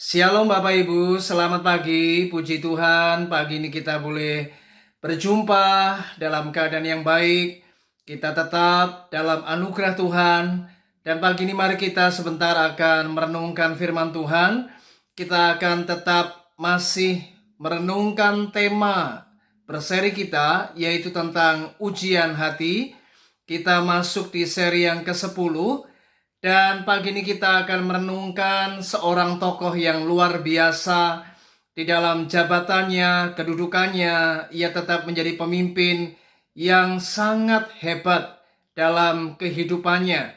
Shalom Bapak Ibu, selamat pagi, puji Tuhan. Pagi ini kita boleh berjumpa dalam keadaan yang baik. Kita tetap dalam anugerah Tuhan. Dan pagi ini mari kita sebentar akan merenungkan firman Tuhan. Kita akan tetap masih merenungkan tema berseri kita, yaitu tentang ujian hati. Kita masuk di seri yang ke-10. Dan pagi ini kita akan merenungkan seorang tokoh yang luar biasa di dalam jabatannya, kedudukannya. Ia tetap menjadi pemimpin yang sangat hebat dalam kehidupannya.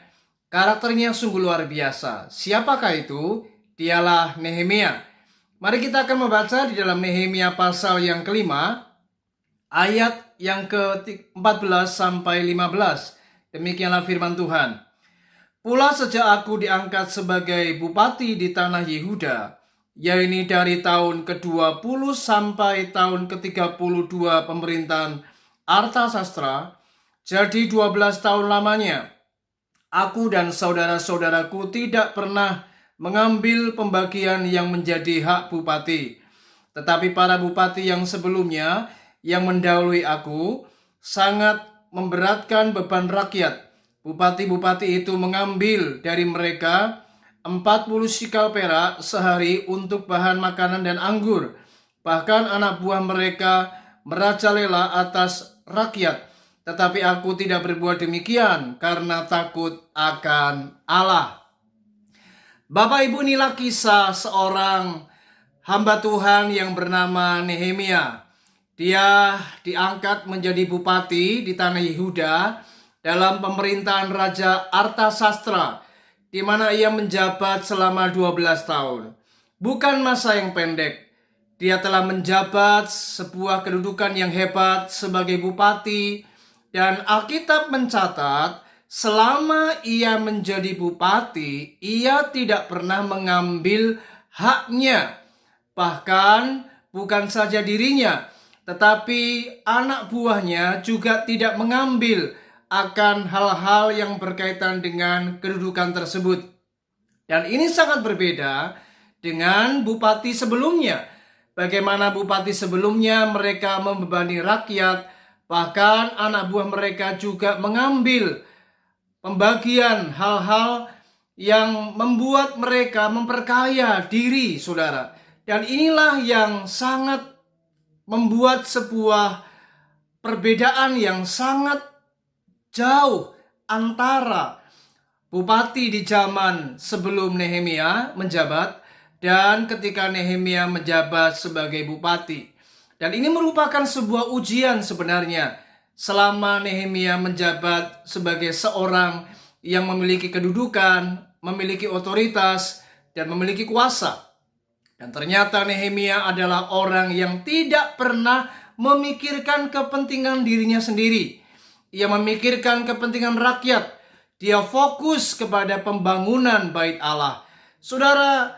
Karakternya sungguh luar biasa. Siapakah itu? Dialah Nehemia. Mari kita akan membaca di dalam Nehemia pasal yang kelima, ayat yang ke-14 sampai 15. Demikianlah firman Tuhan. Pula sejak aku diangkat sebagai bupati di tanah Yehuda, yaitu dari tahun ke-20 sampai tahun ke-32 pemerintahan Artasastra, jadi 12 tahun lamanya, aku dan saudara-saudaraku tidak pernah mengambil pembagian yang menjadi hak bupati. Tetapi para bupati yang sebelumnya, yang mendahului aku, sangat memberatkan beban rakyat. Bupati-bupati itu mengambil dari mereka 40 sikal perak sehari untuk bahan makanan dan anggur. Bahkan anak buah mereka merajalela atas rakyat. Tetapi aku tidak berbuat demikian karena takut akan Allah. Bapak Ibu, inilah kisah seorang hamba Tuhan yang bernama Nehemia. Dia diangkat menjadi bupati di tanah Yehuda dalam pemerintahan Raja Artasastra, di mana ia menjabat selama 12 tahun. Bukan masa yang pendek. Dia telah menjabat sebuah kedudukan yang hebat sebagai bupati, dan Alkitab mencatat selama ia menjadi bupati, ia tidak pernah mengambil haknya. Bahkan bukan saja dirinya, tetapi anak buahnya juga tidak mengambil akan hal-hal yang berkaitan dengan kedudukan tersebut. Dan ini sangat berbeda dengan bupati sebelumnya. Bagaimana bupati sebelumnya mereka membebani rakyat, bahkan anak buah mereka juga mengambil pembagian hal-hal yang membuat mereka memperkaya diri, saudara. Dan inilah yang sangat membuat sebuah perbedaan yang sangat jauh antara bupati di zaman sebelum Nehemia menjabat dan ketika Nehemia menjabat sebagai bupati. Dan ini merupakan sebuah ujian sebenarnya selama Nehemia menjabat sebagai seorang yang memiliki kedudukan, memiliki otoritas, dan memiliki kuasa. Dan ternyata Nehemia adalah orang yang tidak pernah memikirkan kepentingan dirinya sendiri. Ia memikirkan kepentingan rakyat. Dia fokus kepada pembangunan bait Allah. Saudara,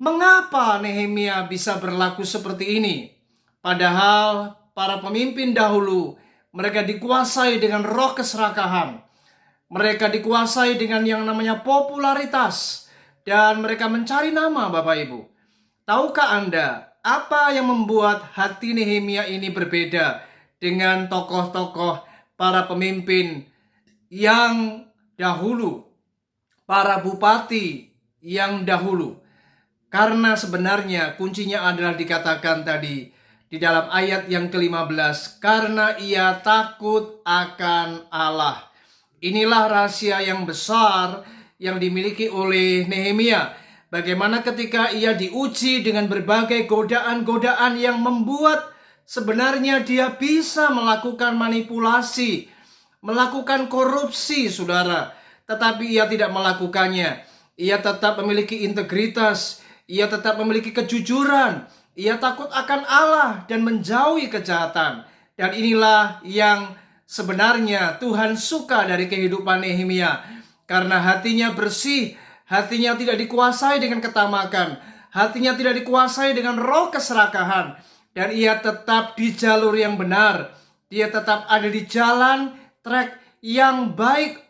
mengapa Nehemia bisa berlaku seperti ini? Padahal para pemimpin dahulu, mereka dikuasai dengan roh keserakahan. Mereka dikuasai dengan yang namanya popularitas. Dan mereka mencari nama, Bapak Ibu. Tahukah Anda apa yang membuat hati Nehemia ini berbeda dengan tokoh-tokoh para pemimpin yang dahulu, para bupati yang dahulu? Karena sebenarnya kuncinya adalah dikatakan tadi di dalam ayat yang ke-15, karena ia takut akan Allah. Inilah rahasia yang besar yang dimiliki oleh Nehemia. Bagaimana ketika ia diuji dengan berbagai godaan-godaan yang membuat sebenarnya dia bisa melakukan manipulasi, melakukan korupsi, saudara. Tetapi ia tidak melakukannya. Ia tetap memiliki integritas. Ia tetap memiliki kejujuran. Ia takut akan Allah dan menjauhi kejahatan. Dan inilah yang sebenarnya Tuhan suka dari kehidupan Nehemia. Karena hatinya bersih, hatinya tidak dikuasai dengan ketamakan, hatinya tidak dikuasai dengan roh keserakahan. Dan ia tetap di jalur yang benar. Dia tetap ada di jalan, track yang baik.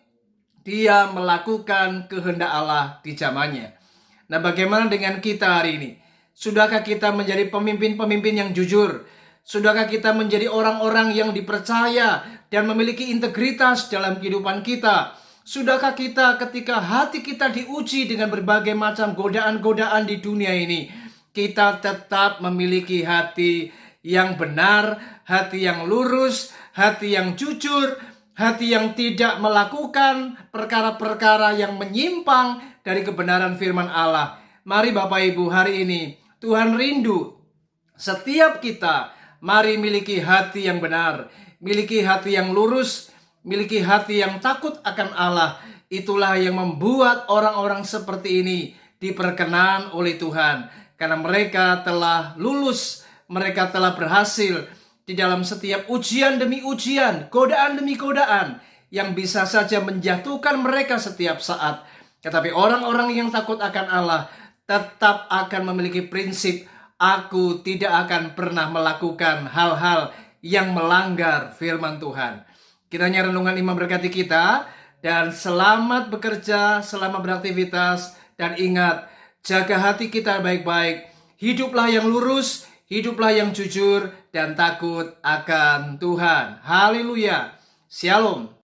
Dia melakukan kehendak Allah di zamannya. Nah, bagaimana dengan kita hari ini? Sudahkah kita menjadi pemimpin-pemimpin yang jujur? Sudahkah kita menjadi orang-orang yang dipercaya dan memiliki integritas dalam kehidupan kita? Sudahkah kita ketika hati kita diuji dengan berbagai macam godaan-godaan di dunia ini, kita tetap memiliki hati yang benar, hati yang lurus, hati yang jujur, hati yang tidak melakukan perkara-perkara yang menyimpang dari kebenaran firman Allah. Mari Bapak Ibu, hari ini Tuhan rindu setiap kita. Mari miliki hati yang benar, miliki hati yang lurus, miliki hati yang takut akan Allah. Itulah yang membuat orang-orang seperti ini diperkenan oleh Tuhan. Karena mereka telah lulus, mereka telah berhasil di dalam setiap ujian demi ujian, godaan demi godaan yang bisa saja menjatuhkan mereka setiap saat. Tetapi orang-orang yang takut akan Allah tetap akan memiliki prinsip, aku tidak akan pernah melakukan hal-hal yang melanggar firman Tuhan. Kiranya renungan ini memberkati kita, dan selamat bekerja, selamat beraktivitas, dan ingat, jaga hati kita baik-baik. Hiduplah yang lurus, hiduplah yang jujur, dan takut akan Tuhan. Haleluya. Shalom.